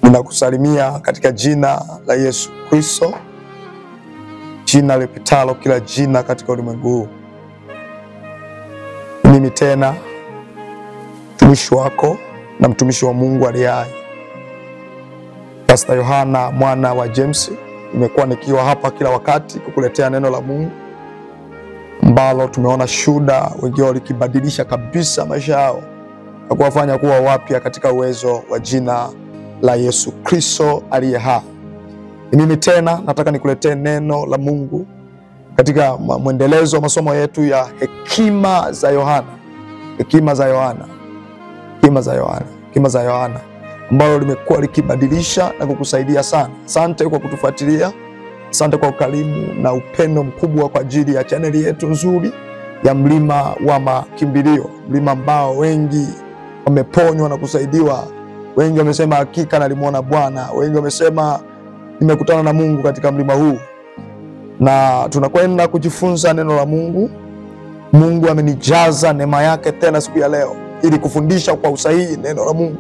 Ninakusalimia katika jina la Yesu Kristo, jina lipitalo kila jina katika ulimwengu huu. Mimi tena mtumishi wako na mtumishi wa Mungu aliye hai, Pastor Yohana mwana wa James, nimekuwa nikiwa hapa kila wakati kukuletea neno la Mungu ambalo tumeona shuhuda wengine likibadilisha kabisa maisha yao na kuwafanya kuwa wapya katika uwezo wa jina la Yesu Kristo aliye hai. Mimi tena nataka nikuletee neno la Mungu katika mwendelezo wa masomo yetu ya hekima za Yohana. Hekima za Yohana ambalo limekuwa likibadilisha na kukusaidia sana. Asante kwa kutufuatilia. Asante kwa ukarimu na upendo mkubwa kwa ajili ya chaneli yetu nzuri ya Mlima wa Makimbilio, mlima ambao wengi wameponywa na kusaidiwa. Wengi wamesema hakika nalimuona Bwana. Wengi wamesema nimekutana na Mungu katika mlima huu. Na tunakwenda kujifunza neno la Mungu. Mungu amenijaza neema yake tena siku ya leo ili kufundisha kwa usahihi neno la Mungu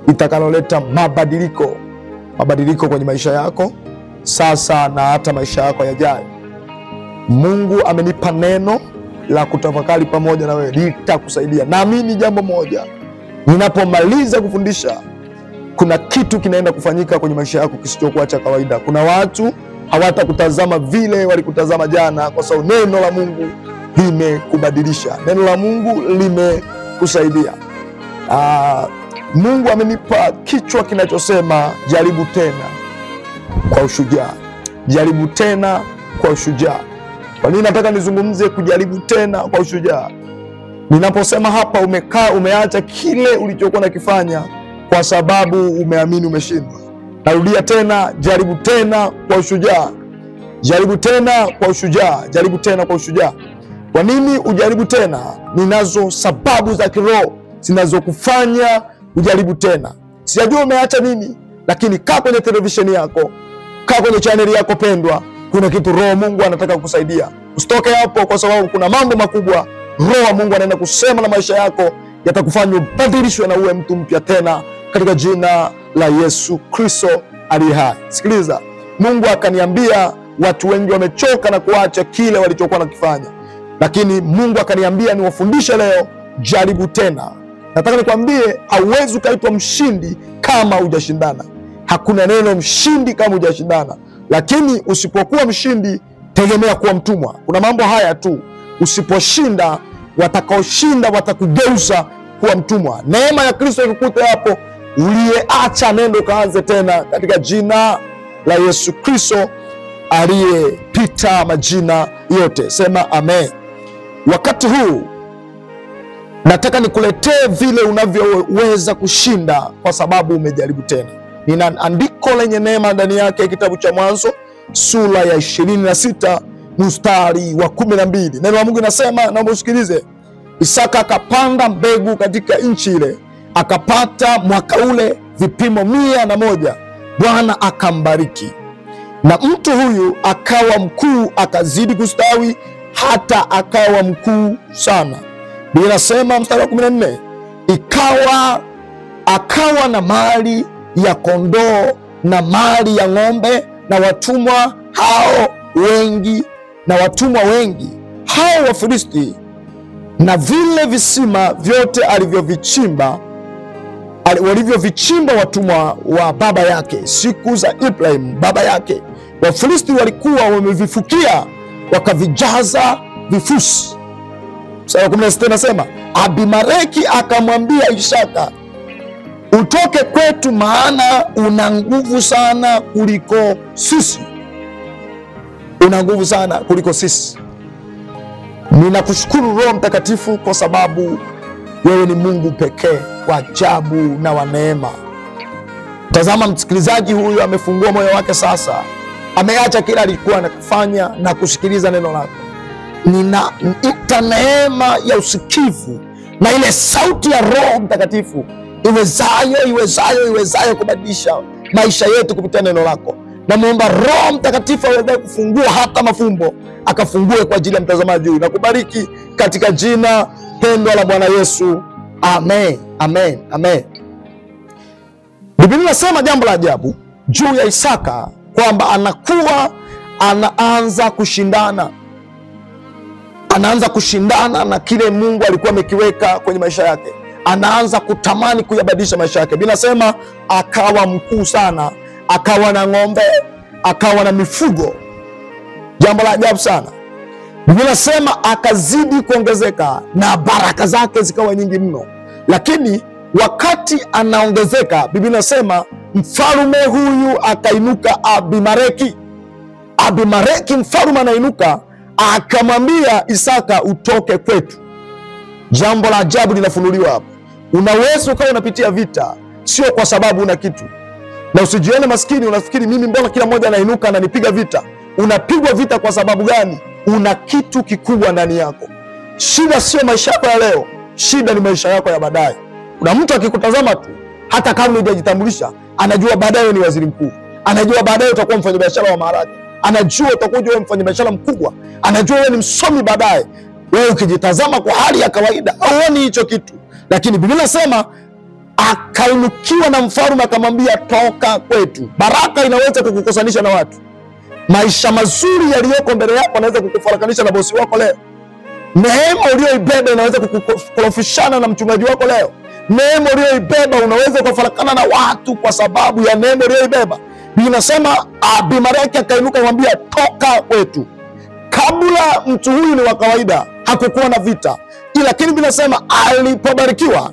litakaloleta mabadiliko kwenye maisha yako sasa na hata maisha yako yajayo. Mungu amenipa neno la kutafakari pamoja na wewe, litakusaidia. Naamini jambo moja, ninapomaliza kufundisha kuna kitu kinaenda kufanyika kwenye maisha yako kisichokuwa cha kawaida. Kuna watu hawatakutazama vile walikutazama jana, kwa sababu neno la Mungu limekubadilisha. Neno la Mungu limekusaidia. Mungu amenipa kichwa kinachosema jaribu tena kwa ushujaa. Jaribu tena kwa ushujaa. Kwa nini nataka nizungumze kujaribu tena kwa ushujaa? Ninaposema hapa umeacha kile ulichokuwa nakifanya kwa sababu umeamini umeshindwa. Narudia tena, jaribu tena kwa ushujaa. Jaribu tena kwa ushujaa. Jaribu tena kwa ushujaa. Kwa nini ujaribu tena? Ninazo sababu za kiroho zinazokufanya ujaribu tena. Sijajua umeacha nini, lakini kaa kwenye televisheni yako, kaa kwenye chaneli yako pendwa. Kuna kitu Roho Mungu anataka kukusaidia. Usitoke hapo, kwa sababu kuna mambo makubwa Roho wa Mungu anaenda kusema na maisha yako, yatakufanya ubadilishwe na uwe mtu mpya tena katika jina la Yesu Kristo aliye hai. Sikiliza, Mungu akaniambia watu wengi wamechoka na kuacha kile walichokuwa nakifanya, lakini Mungu akaniambia niwafundishe leo, jaribu tena. Nataka nikwambie, hauwezi ukaitwa mshindi kama hujashindana. Hakuna neno mshindi kama hujashindana. Lakini usipokuwa mshindi, tegemea kuwa mtumwa. Kuna mambo haya tu, usiposhinda, watakaoshinda watakugeuza kuwa mtumwa. Neema ya Kristo ikukute hapo uliyeacha, nendo kaanze tena katika jina la Yesu Kristo aliyepita majina yote. Sema amen. Wakati huu nataka nikuletee vile unavyoweza kushinda kwa sababu umejaribu tena. Nina andiko lenye neema ndani yake, kitabu cha Mwanzo sura ya 26 mstari wa 12. Neno la Mungu linasema, naomba usikilize. Isaka akapanda mbegu katika nchi ile, akapata mwaka ule vipimo 101. Bwana akambariki, na mtu huyu akawa mkuu, akazidi kustawi hata akawa mkuu sana. Biblia inasema mstari wa 14, akawa na mali ya kondoo na mali ya ng'ombe na watumwa wengi. Hao Wafilisti na vile visima vyote walivyovichimba watumwa wa baba yake siku za Ibrahim baba yake, Wafilisti walikuwa wamevifukia wakavijaza vifusi. Sura 16 nasema, Abimeleki akamwambia Isaka, utoke kwetu, maana una nguvu sana kuliko sisi. Una nguvu sana kuliko sisi. Ninakushukuru Roho Mtakatifu kwa sababu wewe ni Mungu pekee wa ajabu na wa neema. Tazama, msikilizaji huyu amefungua moyo wake sasa. Ameacha kila alikuwa anakufanya na kusikiliza neno lako. Ninaita neema ya usikivu na ile sauti ya Roho Mtakatifu iwezayo kubadilisha maisha yetu kupitia neno lako. Na muomba Roho Mtakatifu aweze kufungua hata mafumbo, akafungue kwa ajili ya mtazamaji huyu. Na kubariki katika jina pendwa la Bwana Yesu. Amen, amen, amen. Biblia inasema jambo la ajabu juu ya Isaka kwamba anaanza kushindana na kile Mungu alikuwa amekiweka kwenye maisha yake. Anaanza kutamani kuyabadilisha maisha yake. Biblia inasema akawa mkuu sana, akawa na ng'ombe, akawa na mifugo. Jambo la ajabu sana. Biblia inasema akazidi kuongezeka na baraka zake zikawa nyingi mno. Lakini wakati anaongezeka, Biblia inasema mfalme huyu akainuka, Abimeleki mfalme anainuka, akamwambia Isaka, utoke kwetu. Jambo la ajabu linafunuliwa hapa. Unaweza ukawa unapitia vita sio kwa sababu una kitu, na usijione maskini unafikiri mimi mbona kila mmoja anainuka ananipiga vita. Unapigwa vita kwa sababu gani? Una kitu kikubwa ndani yako. Shida sio maisha yako ya leo, shida ni maisha yako ya baadaye. Kuna mtu akikutazama tu, hata kama hujajitambulisha, anajua baadaye ni waziri mkuu, anajua baadaye utakuwa mfanyabiashara wa maharage, anajua utakuwa wewe mfanyabiashara mkubwa, anajua wewe ni msomi baadaye. Wewe ukijitazama kwa hali ya kawaida huoni hicho kitu. Lakini Biblia inasema akainukiwa na mfalme akamwambia, toka kwetu. Baraka inaweza kukukosanisha na watu. Maisha mazuri yaliyoko mbele yako yanaweza kukufarakanisha na bosi wako leo. Neema uliyoibeba inaweza kukukorofishana na mchungaji wako leo. Neema uliyoibeba unaweza kufarakana na watu kwa sababu ya neema uliyoibeba. Biblia inasema Abimeleki akainuka kumwambia, toka kwetu. Kabla mtu huyu ni wa kawaida, hakukuwa na vita. Lakini Biblia inasema alipobarikiwa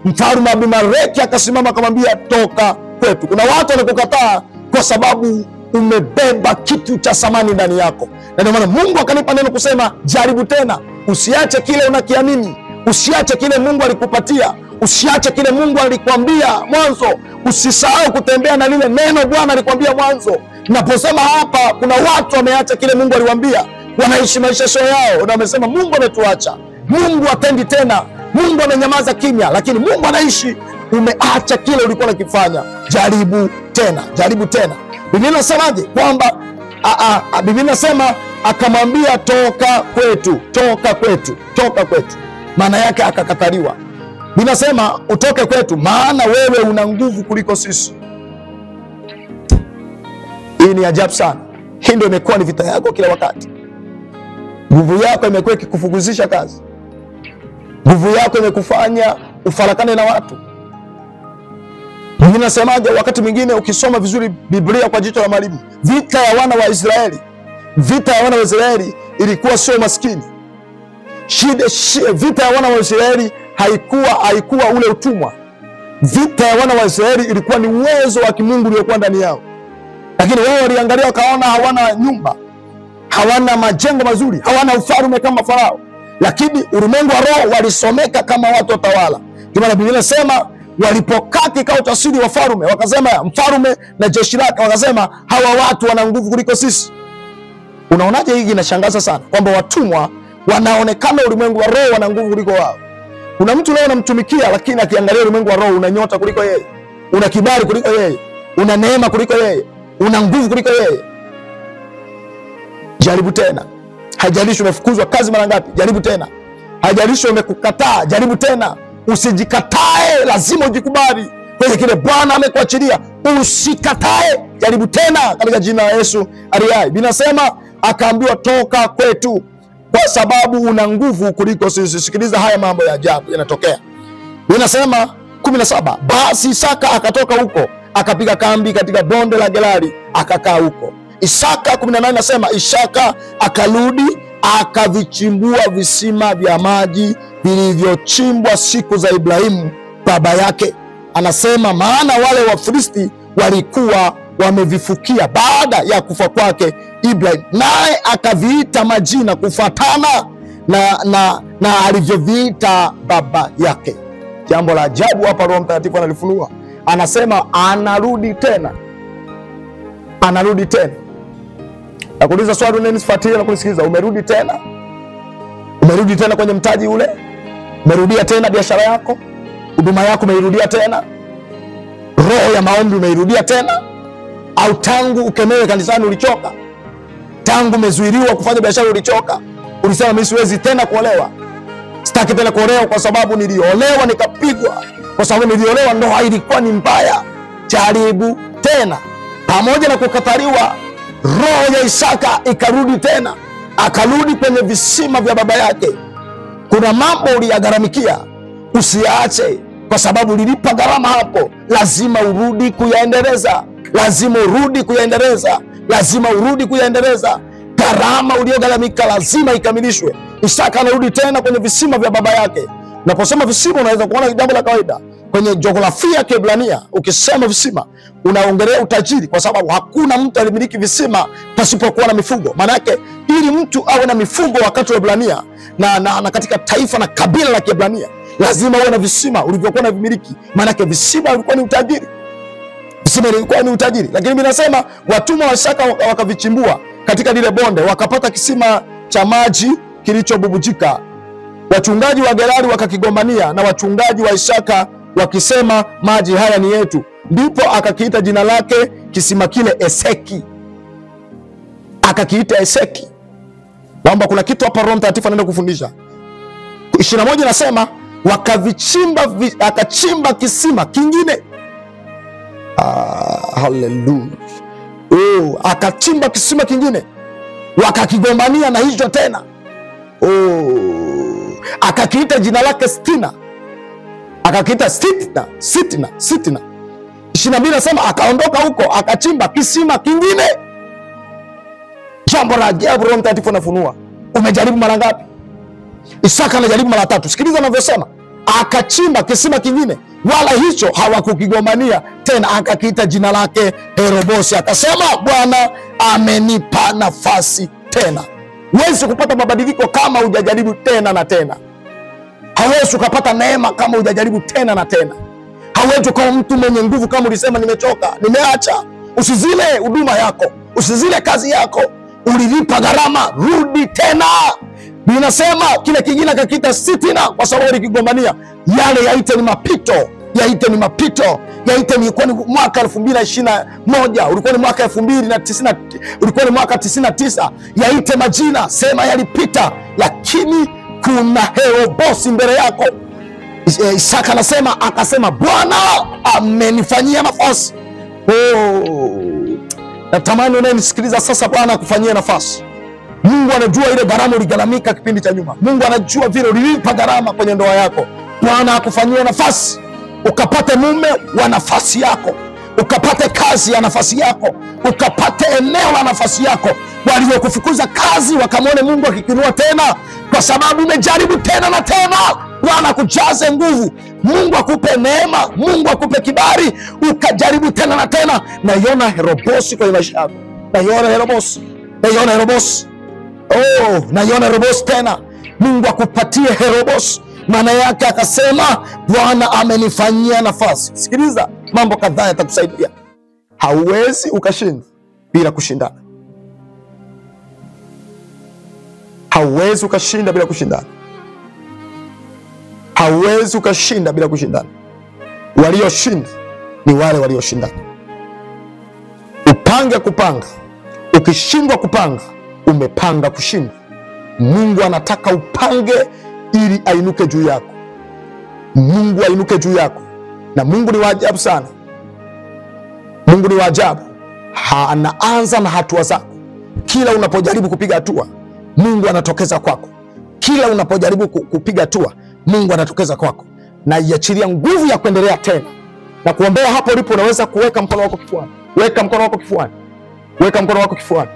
mfalme Abimeleki akasimama akamwambia, toka kwetu. Kuna watu wanakukataa kwa sababu umebeba kitu cha thamani ndani yako. Na ndio maana Mungu akanipa neno kusema, jaribu tena. Usiache kile unakiamini, usiache kile Mungu alikupatia, usiache kile Mungu alikwambia mwanzo. Usisahau kutembea na lile neno Bwana alikwambia mwanzo. Naposema hapa, kuna watu wameacha kile Mungu aliwaambia, wanaishi maisha sio yao, na wamesema Mungu ametuacha, Mungu hatendi tena, Mungu amenyamaza kimya. Lakini Mungu anaishi. Umeacha kile ulikuwa unakifanya, jaribu tena, jaribu tena. Biblia inasemaje? Kwamba Biblia inasema akamwambia, toka kwetu, toka kwetu, toka kwetu. Maana yake akakataliwa. Biblia inasema utoke kwetu, maana wewe una nguvu kuliko sisi. Hii ni ajabu sana. Hii ndio imekuwa ni vita yako kila wakati. Nguvu yako imekuwa ikikufukuzisha kazi. Nguvu yako imekufanya ufarakane na watu. Biblia inasemaje? Wakati mwingine ukisoma vizuri Biblia kwa jicho la mwalimu, vita ya wana wa Israeli, vita ya wana wa Israeli ilikuwa sio maskini. Vita ya wana wa Israeli haikuwa ule utumwa. Vita ya wana wa Israeli ilikuwa ni uwezo wa kimungu uliokuwa ndani yao. Lakini wao waliangalia wakaona hawana nyumba, hawana majengo mazuri, hawana ufalme kama Farao. Lakini ulimwengu wa roho walisomeka kama watu watawala. Kwa maana Biblia inasema walipokaa kikao cha siri wafalme, wakasema mfalme na jeshi lake, wakasema hawa watu wana nguvu kuliko sisi. Unaonaje? Hii inashangaza sana kwamba watumwa wanaonekana ulimwengu wa roho wana nguvu kuliko wao. Kuna mtu leo unamtumikia, lakini akiangalia ulimwengu wa roho una nyota kuliko yeye, una kibali kuliko yeye, una neema kuliko yeye, una nguvu kuliko yeye. Jaribu tena. Haijalishi umefukuzwa kazi mara ngapi, jaribu tena. Haijalishi umekukataa, jaribu tena. Usijikatae, lazima ujikubali kwenye kile Bwana amekuachilia. Usikatae, jaribu tena katika jina la Yesu aliye hai. Biblia inasema akaambiwa, toka kwetu kwa sababu una nguvu kuliko sisi. Sikiliza haya mambo ya ajabu yanatokea. Biblia inasema 17, basi Isaka akatoka huko akapiga kambi katika bonde la Gerari akakaa huko. Isaka 18 nasema Isaka akarudi akavichimbua visima vya maji vilivyochimbwa siku za Ibrahimu baba yake. Anasema maana wale Wafilisti walikuwa wamevifukia baada ya kufa kwake Ibrahim, naye akaviita majina kufuatana na alivyoviita baba yake. Jambo la ajabu hapa Roho Mtakatifu analifunua. Anasema anarudi tena, anarudi tena. Nakuuliza swali, unanifuatilia na kunisikiliza, umerudi tena? Umerudi tena kwenye mtaji ule? Umerudia tena biashara yako? Huduma yako umeirudia tena? Roho ya maombi umeirudia tena? Au tangu ukemewe kanisani ulichoka? Tangu umezuiliwa kufanya biashara ulichoka? Ulisema mimi siwezi tena kuolewa, sitaki tena kuolewa kwa sababu niliolewa nikapigwa, kwa sababu niliolewa, ndoa ilikuwa ni mbaya. Jaribu tena. Pamoja na kukataliwa, roho ya Isaka ikarudi tena, akarudi kwenye visima vya baba yake. Kuna mambo uliyagharamikia, usiache, kwa sababu ulilipa gharama hapo. Lazima urudi kuyaendeleza, lazima urudi kuyaendeleza, lazima urudi kuyaendeleza. Gharama uliyogharamika lazima ikamilishwe. Isaka anarudi tena kwenye visima vya baba yake. Naposema visima, unaweza kuona jambo la kawaida. Kwenye jiografia ya Kiebrania, ukisema visima, unaongelea utajiri, kwa sababu hakuna mtu alimiliki visima pasipokuwa na mifugo. Maana yake ili mtu awe na mifugo wakati wa Kiebrania na katika taifa na kabila la Kiebrania, lazima uwe na visima ulivyokuwa na vimiliki. Maana yake visima vilikuwa ni utajiri. Visima vilikuwa ni utajiri. Lakini mimi nasema watumwa wa Isaka wakavichimbua katika lile bonde, wakapata kisima cha maji kilichobubujika. Wachungaji wa Gerari wakakigombania, na wachungaji wa Isaka wakisema, maji haya ni yetu. Ndipo akakiita jina lake kisima kile Eseki. Akakiita Eseki. Kwamba kuna kitu hapa Roho Mtakatifu anaenda kufundisha. 21 nasema akachimba kisima kingine. Hallelujah. Akachimba kisima kingine, wakakigombania na hicho tena. Akakiita jina lake Sitina. Akakiita Sitina. 22 nasema akaondoka huko, akachimba kisima kingine. Jambo la ajabu Roho Mtakatifu anafunua. Umejaribu mara ngapi? Isaka anajaribu mara 3. Sikiliza anavyosema. Akachimba kisima kingine, wala hicho hawakukigombania tena. Akakiita jina lake Rehobosi. Akasema, Bwana amenipa nafasi tena. Huwezi kupata mabadiliko kama hujajaribu tena na tena. Hauwezi ukapata neema kama hujajaribu tena na tena. Hauwezi kuwa mtu mwenye nguvu kama ulisema nimechoka, nimeacha. Usizile huduma yako, usizile kazi yako, ulilipa gharama, rudi tena. Ninasema kile kingine akakiita Sitina, kwa sababu alikigombania. Yale yaite ni mapito, yaite ni mapito, yaite ni kwa mwaka 2021, ulikuwa ni mwaka 2090, ulikuwa ni mwaka 99. Yaite majina, sema yalipita, lakini kuna Rehobosi mbele yako. Isaka anasema, akasema, Bwana amenifanyia nafasi. Natamani unayenisikiliza sasa, Bwana akufanyie nafasi. Mungu anajua ile gharama uligharamika kipindi cha nyuma. Mungu anajua vile ulilipa gharama kwenye ndoa yako. Bwana akufanyie nafasi, ukapate mume wa nafasi yako, ukapate kazi ya nafasi yako, ukapate eneo la nafasi yako. Waliokufukuza kazi wakamwone Mungu akikinua tena, kwa sababu umejaribu tena na tena. Bwana akujaze nguvu, Mungu akupe neema, Mungu akupe kibali, ukajaribu tena na tena. Naiona Rehobosi kwenye maisha yako. Naiona Rehobosi, naiona Rehobosi. Naiona Rehobosi tena. Mungu akupatie Rehobosi. Maana yake akasema, Bwana amenifanyia nafasi. Sikiliza, mambo kadhaa yatakusaidia. Hauwezi ukashinda bila kushindana. Hauwezi ukashinda bila kushindana. Hauwezi ukashinda bila kushindana. Walioshinda ni wale walioshindana. Upange kupanga. Ukishindwa kupanga, umepanga kushinda. Mungu anataka upange ili ainuke juu yako. Mungu ainuke juu yako. Na Mungu ni wa ajabu sana. Mungu ni wa ajabu. Anaanza na hatua zako. Kila unapojaribu kupiga hatua, Mungu anatokeza kwako. Kila unapojaribu kupiga hatua, Mungu anatokeza kwako. Na iachilia nguvu ya kuendelea tena. Na kuombea hapo ulipo, unaweza kuweka mkono wako kifuani. Weka mkono wako kifuani. Weka mkono wako kifuani.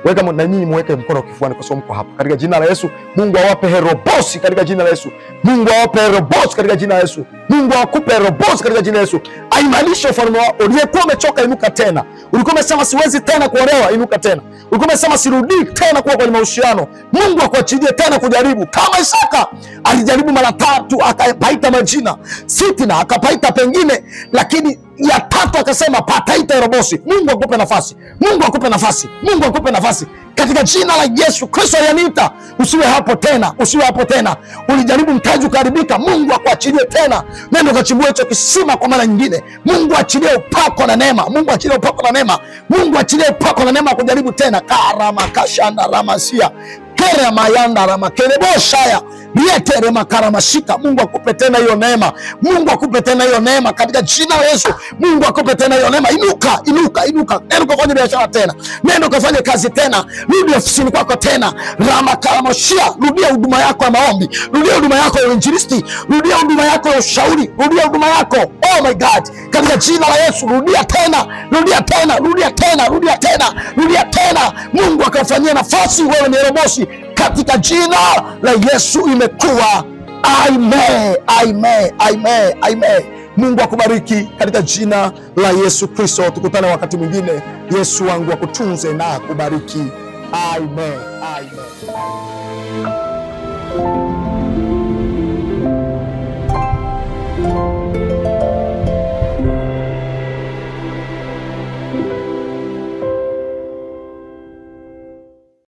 Weka na nyinyi muweke mkono kifuani, kwa sababu mko hapa. Katika jina la Yesu, Mungu awape Rehobosi katika jina la Yesu. Mungu awape Rehobosi katika jina la Yesu. Mungu akupe Rehobosi katika jina la Yesu. Aimarishe ufalme wako. Uliyekuwa umechoka, inuka tena. Ulikuwa umesema siwezi tena kuolewa, inuka tena. Ulikuwa umesema sirudi tena kuwa kwenye mahusiano, Mungu akuachilie tena kujaribu. Kama Isaka alijaribu mara 3, akapaita majina Sitina, akapaita pengine, lakini ya 3 akasema pataita Rehobosi. Mungu akupe nafasi. Mungu akupe nafasi. Mungu akupe nafasi. Katika jina la Yesu Kristo aliyeniita, usiwe hapo tena, usiwe hapo tena. Ulijaribu mtaji ukaharibika, Mungu akuachilie tena. Nenda ukachimbue hicho kisima kwa mara nyingine. Mungu achilie upako na neema. Mungu achilie upako na neema. Mungu achilie upako na neema kujaribu tena. Karama kashanda ramasia. Kere mayanda rama kelebo shaya. Lietere makaramashika. Mungu akupe tena hiyo neema. Mungu akupe tena hiyo neema katika jina la Yesu. Mungu akupe tena hiyo neema. Inuka, inuka, inuka. Nenda kufanya biashara tena. Nenda kufanya kazi tena. Rudi ofisini kwako tena. Ramakaramashia. Rudia huduma yako ya maombi. Rudia huduma yako ya injilisti. Rudia huduma yako ya ushauri. Rudia huduma yako. Oh my God. Katika jina la Yesu, rudia tena. Rudia tena. Rudia tena. Rudia tena. Rudia tena. Mungu akafanyia nafasi wewe ni robosi. Katika jina la Yesu imekuwa. Amen, amen, amen, amen. Mungu akubariki katika jina la Yesu Kristo. Tukutane wakati mwingine. Yesu wangu akutunze na akubariki. Amen, amen.